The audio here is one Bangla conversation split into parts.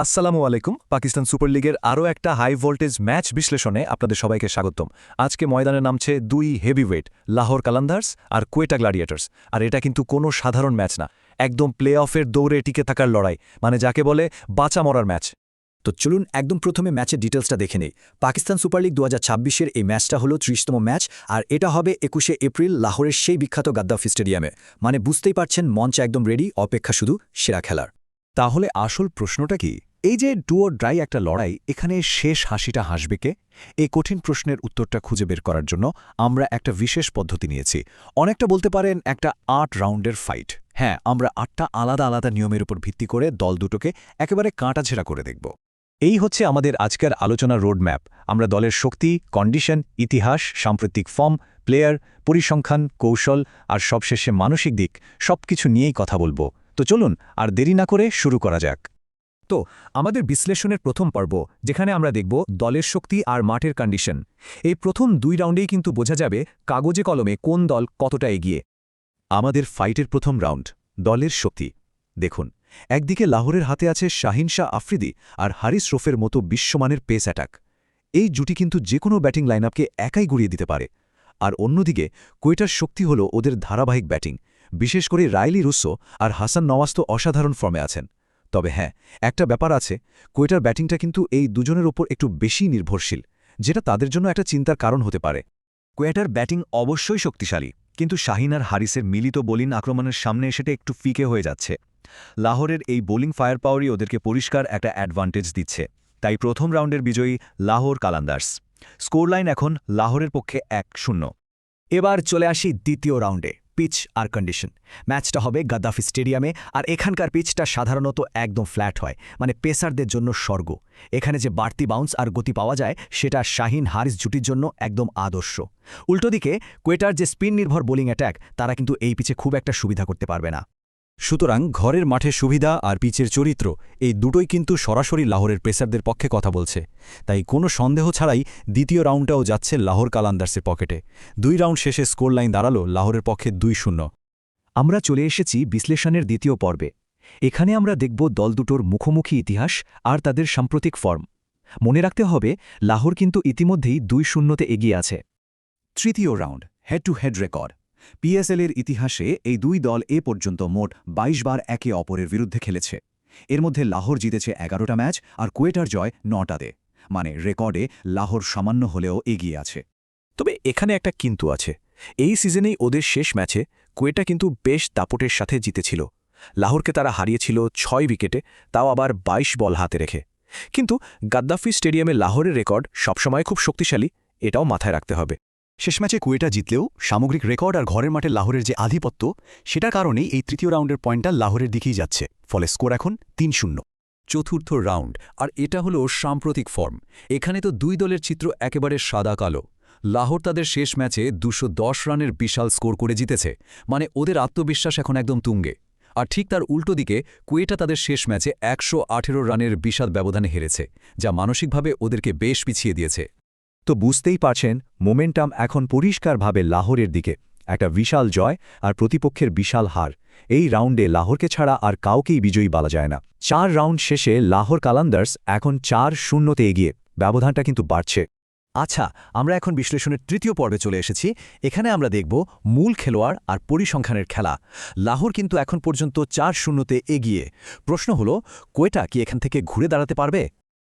আসসালামু আলাইকুম। পাকিস্তান সুপার লিগের আরও একটা হাই ভোল্টেজ ম্যাচ বিশ্লেষণে আপনাদের সবাইকে স্বাগতম। আজকে ময়দানে নামছে দুই হেভিওয়েট, লাহোর কালান্দার্স আর কোয়েটা গ্ল্যাডিয়েটর্স। আর এটা কিন্তু কোনো সাধারণ ম্যাচ না, একদম প্লে অফের দৌড়ে টিকে থাকার লড়াই, মানে যাকে বলে বাঁচা মরার ম্যাচ। তো চলুন একদম প্রথমে ম্যাচের ডিটেলসটা দেখে নেই। পাকিস্তান সুপার লিগ ২০২৬-এর এই ম্যাচটা হলো ৩০তম ম্যাচ, আর এটা হবে ২১শে এপ্রিল লাহোরের সেই বিখ্যাত গাদ্দাফি স্টেডিয়ামে। মানে বুঝতেই পারছেন, মঞ্চ একদম রেডি, অপেক্ষা শুধু সেরা খেলার। তাহলে আসল প্রশ্নটা কি? এই যে ডু অর ডাই একটা লড়াই, এখানে শেষ হাসিটা হাসবে কে? এই কঠিন প্রশ্নের উত্তরটা খুঁজে বের করার জন্য আমরা একটা বিশেষ পদ্ধতি নিয়েছি। অনেকটা বলতে পারেন একটা ৮ রাউন্ডের ফাইট। হ্যাঁ, আমরা ৮টা আলাদা আলাদা নিয়মের উপর ভিত্তি করে দল দুটোকে একেবারে কাঁটাছেঁড়া করে দেখব। এই হচ্ছে আমাদের আজকের আলোচনার রোডম্যাপ। আমরা দলের শক্তি, কন্ডিশন, ইতিহাস, সাম্প্রতিক ফর্ম, প্লেয়ার, পরিসংখ্যান, কৌশল আর সবশেষে মানসিক দিক সবকিছু নিয়েই কথা বলবো। তো চলুন আর দেরি না করে শুরু করা যাক। তো আমাদের বিশ্লেষণের প্রথম পর্ব, যেখানে আমরা দেখব দলের শক্তি আর মাঠের কন্ডিশন। এই প্রথম ২ রাউন্ডেই কিন্তু বোঝা যাবে কাগজে কলমে কোন দল কতটা এগিয়ে। আমাদের ফাইটের প্রথম রাউন্ড, দলের শক্তি। দেখুন, একদিকে লাহোরের হাতে আছে শাহিন শাহ আফ্রিদি আর হারিস রফের মতো বিশ্বমানের পেস অ্যাটাক। এই জুটি কিন্তু যে কোনো ব্যাটিং লাইনআপকে একাই গুড়িয়ে দিতে পারে। আর অন্যদিকে কোয়েটার শক্তি হল ওদের ধারাবাহিক ব্যাটিং, বিশেষ করে রাইলি রুসো আর হাসান নওয়াজ তো অসাধারণ ফর্মে আছেন। তবে হ্যাঁ, একটা ব্যাপার আছে, কোয়েটার ব্যাটিংটা কিন্তু এই দুজনের ওপর একটু বেশি নির্ভরশীল, যেটা তাদের জন্য একটা চিন্তার কারণ হতে পারে। কোয়েটার ব্যাটিং অবশ্যই শক্তিশালী, কিন্তু শাহিন আর হারিসের মিলিত বোলিং আক্রমণের সামনে সেটা একটু ফিকে হয়ে যাচ্ছে। লাহোরের এই বোলিং ফায়ার পাওয়ারই ওদেরকে পরিষ্কার একটা অ্যাডভান্টেজ দিচ্ছে। তাই প্রথম রাউন্ডের বিজয়ী লাহোর কালান্দার্স। স্কোর লাইন এখন লাহোরের পক্ষে ১-০। এবার চলে আসি দ্বিতীয় রাউন্ডে, পিচ আর কন্ডিশন। ম্যাচটা হবে গাদ্দাফি স্টেডিয়ামে, আর এখানকার পিচটা সাধারণত একদম ফ্ল্যাট হয়, মানে পেসারদের জন্য স্বর্গ। এখানে যে বাড়তি বাউন্স আর গতি পাওয়া যায়, সেটা শাহিন হারিস জুটির জন্য একদম আদর্শ। উল্টোদিকে কোয়েটার যে স্পিন নির্ভর বোলিং অ্যাট্যাক, তারা কিন্তু এই পিচে খুব একটা সুবিধা করতে পারবে না। সুতরাং ঘরের মাঠে সুবিধা আর পিচের চরিত্র, এই দুটোই কিন্তু সরাসরি লাহোরের পেসারদের পক্ষে কথা বলছে। তাই কোনো সন্দেহ ছাড়াই দ্বিতীয় রাউন্ডটাও যাচ্ছে লাহোর কালান্দার্সের পকেটে। ২ রাউন্ড শেষে স্কোর লাইন দাঁড়ালো লাহোরের পক্ষে ২-০। আমরা চলে এসেছি বিশ্লেষণের দ্বিতীয় পর্বে। এখানে আমরা দেখব দল দুটোর মুখোমুখি ইতিহাস আর তাদের সাম্প্রতিক ফর্ম। মনে রাখতে হবে, লাহোর কিন্তু ইতিমধ্যেই ২-০-তে এগিয়ে আছে। তৃতীয় round, head to head record. পিএসএলের ইতিহাসে এই দুই দল এ পর্যন্ত মোট ২২ বার একে অপরের বিরুদ্ধে খেলেছে। এর মধ্যে লাহোর জিতেছে ১১টা ম্যাচ আর কোয়েটার জয় ৯টাতে। মানে রেকর্ডে লাহোর সামান্য হলেও এগিয়ে আছে। তবে এখানে একটা কিন্তু আছে। এই সিজনেই ওদের শেষ ম্যাচে কোয়েটা কিন্তু বেশ দাপটের সাথে জিতেছিল। লাহোরকে তারা হারিয়েছিল ৬ উইকেটে, তাও আবার ২২ বল হাতে রেখে। কিন্তু গাদ্দাফি স্টেডিয়ামে লাহোরের রেকর্ড সবসময় খুব শক্তিশালী, এটাও মাথায় রাখতে হবে। শেষ ম্যাচে কোয়েটা জিতলেও সামগ্রিক রেকর্ড আর ঘরের মাঠে লাহোরের যে আধিপত্য, সেটার কারণেই এই তৃতীয় রাউন্ডের পয়েন্টটা লাহোরের দিকেই যাচ্ছে। ফলে স্কোর এখন ৩-০। চতুর্থ রাউন্ড, আর এটা হলো সাম্প্রতিক ফর্ম। এখানে তো দুই দলের চিত্র একেবারে সাদা কালো। লাহোর তাদের শেষ ম্যাচে ২১০ রানের বিশাল স্কোর করে জিতেছে, মানে ওদের আত্মবিশ্বাস এখন একদম তুঙ্গে। আর ঠিক তার উল্টো দিকে কোয়েটা তাদের শেষ ম্যাচে ১১৮ রানের বিশাল ব্যবধানে হেরেছে, যা মানসিকভাবে ওদেরকে বেশ পিছিয়ে দিয়েছে। তো বুঝতেই পারছেন, মোমেন্টাম এখন পরিষ্কারভাবে লাহোরের দিকে। একটা বিশাল জয় আর প্রতিপক্ষের বিশাল হার, এই রাউন্ডে লাহোরকে ছাড়া আর কাউকেই বিজয়ী বলা যায় না। ৪ রাউন্ড শেষে লাহোর কালান্দার্স এখন ৪-০তে এগিয়ে, ব্যবধানটা কিন্তু বাড়ছে। আচ্ছা, আমরা এখন বিশ্লেষণের তৃতীয় পর্বে চলে এসেছি। এখানে আমরা দেখব মূল খেলোয়াড় আর পরিসংখ্যানের খেলা। লাহোর কিন্তু এখন পর্যন্ত ৪-০তে এগিয়ে। প্রশ্ন হলো, কোয়েটা কি এখান থেকে ঘুরে দাঁড়াতে পারবে?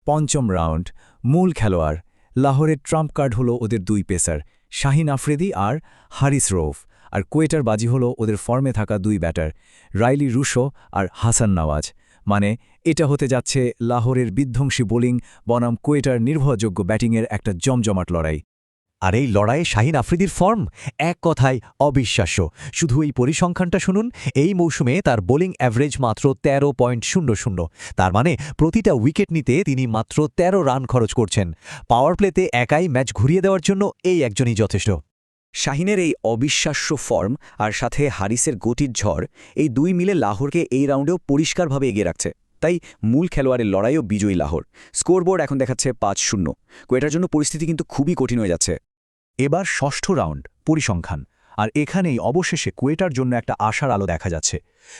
পঞ্চম রাউন্ড, মূল খেলোয়াড়। লাহোরের ট্রাম্প কার্ড হলো ওদের দুই পেসার, শাহিন আফ্রিদি আর হারিস রৌফ। আর কোয়েটার বাজি হলো ওদের ফর্মে থাকা দুই ব্যাটার, রাইলি রুসো আর হাসান নওয়াজ। মানে এটা হতে যাচ্ছে লাহোরের বিধ্বংসী বোলিং বনাম কোয়েটার নির্ভরযোগ্য ব্যাটিংয়ের একটা জমজমাট লড়াই। আর এই লড়াইয়ে শাহিন আফ্রিদির ফর্ম এক কথায় অবিশ্বাস্য। শুধু এই পরিসংখ্যানটা শুনুন, এই মৌসুমে তার বোলিং অ্যাভারেজ মাত্র ১৩.০০। তার মানে প্রতিটা উইকেট নিতে তিনি মাত্র ১৩ রান খরচ করছেন। পাওয়ার প্লেতে একাই ম্যাচ ঘুরিয়ে দেওয়ার জন্য এই একজনই যথেষ্ট। শাহিনের এই অবিশ্বাস্য ফর্ম আর সাথে হারিসের গতির ঝড়, এই দুই মিলে লাহোরকে এই রাউন্ডেও পরিষ্কারভাবে এগিয়ে রাখছে। তাই মূল খেলোয়াড়ের লড়াইও বিজয়ী লাহোর। স্কোরবোর্ড এখন দেখাচ্ছে ৫-০। কোয়েটার জন্য পরিস্থিতি কিন্তু খুবই কঠিন হয়ে যাচ্ছে। এবার ষষ্ঠ রাউন্ড, পরিসংখ্যান। আর এখানেই অবশেষে কুয়েটার জন্য একটা আশার আলো দেখা যাচ্ছে।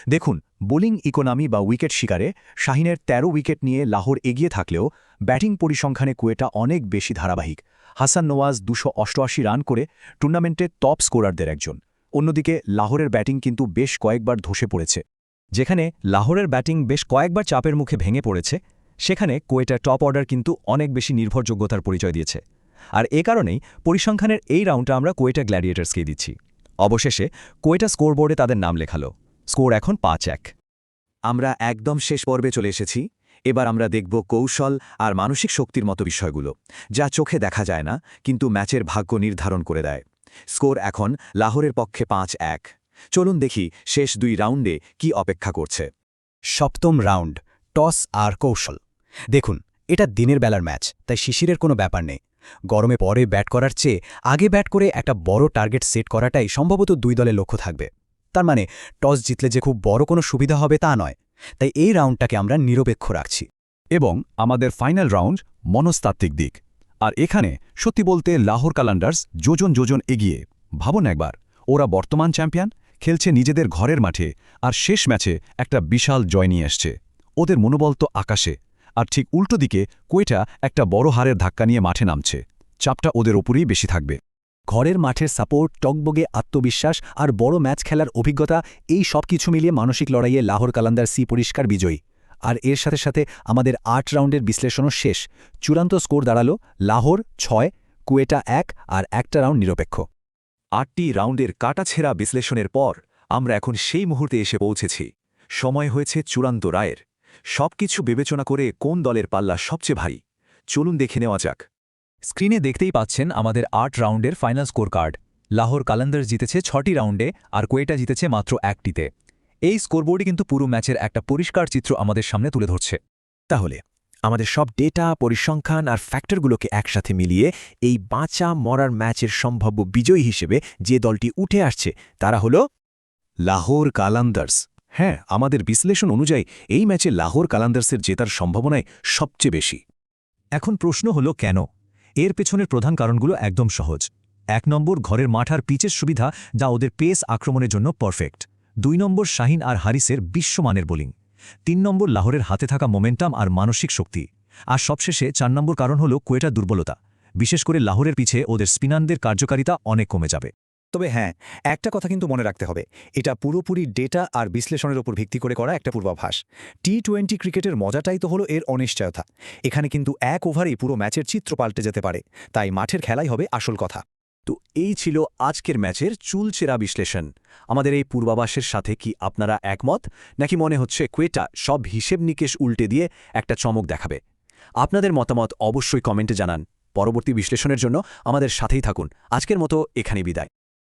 দেখুন, বোলিং ইকোনমি বা উইকেট শিকারে শাহিনের ১৩ উইকেট নিয়ে লাহোর এগিয়ে থাকলেও ব্যাটিং পরিসংখ্যানে কুয়েটা অনেক বেশি ধারাবাহিক। হাসান নওয়াজ ২৮৮ রান করে টুর্নামেন্টের টপ স্কোরারদের একজন। অন্যদিকে লাহোরের ব্যাটিং কিন্তু বেশ কয়েকবার ধসে পড়েছে। যেখানে লাহোরের ব্যাটিং বেশ কয়েকবার চাপের মুখে ভেঙে পড়েছে, সেখানে কোয়েটার টপ অর্ডার কিন্তু অনেক বেশি নির্ভরযোগ্যতার পরিচয় দিয়েছে। আর এ কারণেই পরিসংখ্যানের এই রাউন্ডটা আমরা কোয়েটা গ্ল্যাডিয়েটার্সকেই দিচ্ছি। অবশেষে কোয়েটা স্কোরবোর্ডে তাদের নাম লেখালো। স্কোর এখন ৫-১। আমরা একদম শেষ পর্বে চলে এসেছি। এবার আমরা দেখব কৌশল আর মানসিক শক্তির মতো বিষয়গুলো, যা চোখে দেখা যায় না কিন্তু ম্যাচের ভাগ্য নির্ধারণ করে দেয়। স্কোর এখন লাহোরের পক্ষে ৫-১। চলুন দেখি শেষ ২ রাউন্ডে কি অপেক্ষা করছে। সপ্তম রাউন্ড, টস আর কৌশল। দেখুন, এটা দিনের বেলার ম্যাচ, তাই শিশিরের কোনো ব্যাপার নেই। গরমে পরে ব্যাট করার চেয়ে আগে ব্যাট করে একটা বড় টার্গেট সেট করাটাই সম্ভবত ২ দলের লক্ষ্য থাকবে। তার মানে টস জিতলে যে খুব বড় কোনো সুবিধা হবে তা নয়। তাই এই রাউন্ডটাকে আমরা নিরপেক্ষ রাখছি। এবং আমাদের ফাইনাল রাউন্ড মনস্তাত্ত্বিক দিক। আর এখানে সত্যি বলতে লাহোর কালান্ডার্স যোজন যোজন এগিয়ে। ভাবুন একবার, ওরা বর্তমান চ্যাম্পিয়ন, খেলছে নিজেদের ঘরের মাঠে, আর শেষ ম্যাচে একটা বিশাল জয় নিয়ে আসছে। ওদের মনোবল তো আকাশে। আর ঠিক উল্টো দিকে কোয়েটা একটা বড় হারের ধাক্কা নিয়ে মাঠে নামছে। চাপটা ওদের ওপরেই বেশি থাকবে। ঘরের মাঠের সাপোর্ট, টকবগে আত্মবিশ্বাস আর বড় ম্যাচ খেলার অভিজ্ঞতা, এই সব কিছু মিলিয়ে মানসিক লড়াইয়ে লাহোর কালান্দার পরিষ্কার বিজয়ী। আর এর সাথে সাথে আমাদের ৮ রাউন্ডের বিশ্লেষণও শেষ। চূড়ান্ত স্কোর দাঁড়ালো লাহোর ৬, কুয়েটা ১ আর একটা রাউন্ড নিরপেক্ষ। ৮টি রাউন্ডের কাটাছেঁড়া বিশ্লেষণের পর আমরা এখন সেই মুহূর্তে এসে পৌঁছেছি। সময় হয়েছে চূড়ান্ত রায়ের। সবকিছু বিবেচনা করে কোন দলের পাল্লা সবচেয়ে ভারী, চলুন দেখে নেওয়া যাক। স্ক্রিনে দেখতেই পাচ্ছেন আমাদের ৮ রাউন্ডের final score card. Lahore Qalandars জিতেছে ৬টি রাউন্ডে আর কোয়েটা জিতেছে মাত্র ১টিতে। এই স্কোরবোর্ডই কিন্তু পুরো ম্যাচের একটা পরিষ্কার চিত্র আমাদের সামনে তুলে ধরছে। তাহলে আমাদের সব ডেটা, পরিসংখ্যান আর ফ্যাক্টরগুলোকে একসাথে মিলিয়ে এই বাঁচা মরার ম্যাচের সম্ভাব্য বিজয়ী হিসেবে যে দলটি উঠে আসছে তারা হল লাহোর কালান্দার্স। হ্যাঁ, আমাদের বিশ্লেষণ অনুযায়ী এই ম্যাচে লাহোর কালান্দার্সের জেতার সম্ভাবনাই সবচেয়ে বেশি। এখন প্রশ্ন হলো কেন? এর পেছনের প্রধান কারণগুলো একদম সহজ। ১ নম্বর, ঘরের মাঠ আর পিচের সুবিধা, যা ওদের পেস আক্রমণের জন্য পারফেক্ট। ২ নম্বর, শাহিন আর হারিসের বিশ্বমানের বোলিং। ৩ নম্বর, লাহোরের হাতে থাকা মোমেন্টাম আর মানসিক শক্তি। আর সবশেষে ৪ নম্বর কারণ হল কোয়েটার দুর্বলতা, বিশেষ করে লাহোরের পিছে ওদের স্পিনারদের কার্যকারিতা অনেক কমে যাবে। তবে হ্যাঁ, একটা কথা কিন্তু মনে রাখতে হবে, এটা পুরোপুরি ডেটা আর বিশ্লেষণের উপর ভিত্তি করে করা একটা পূর্বাভাস। টি-20 ক্রিকেটের মজাটাই তো হলো এর অনিশ্চয়তা। এখানে কিন্তু ১ ওভারেই পুরো ম্যাচের চিত্র পাল্টে যেতে পারে, তাই মাঠের খেলাই হবে আসল কথা। তো এই ছিল আজকের ম্যাচের চুলচেরা বিশ্লেষণ। আমাদের এই পূর্বাভাসের সাথে কি আপনারা একমত, নাকি মনে হচ্ছে কোয়েটা সব হিসেব নিকেশ উল্টে দিয়ে একটা চমক দেখাবে? আপনাদের মতামত অবশ্যই কমেন্টে জানান। পরবর্তী বিশ্লেষণের জন্য আমাদের সাথেই থাকুন। আজকের মতো এখানে বিদায়।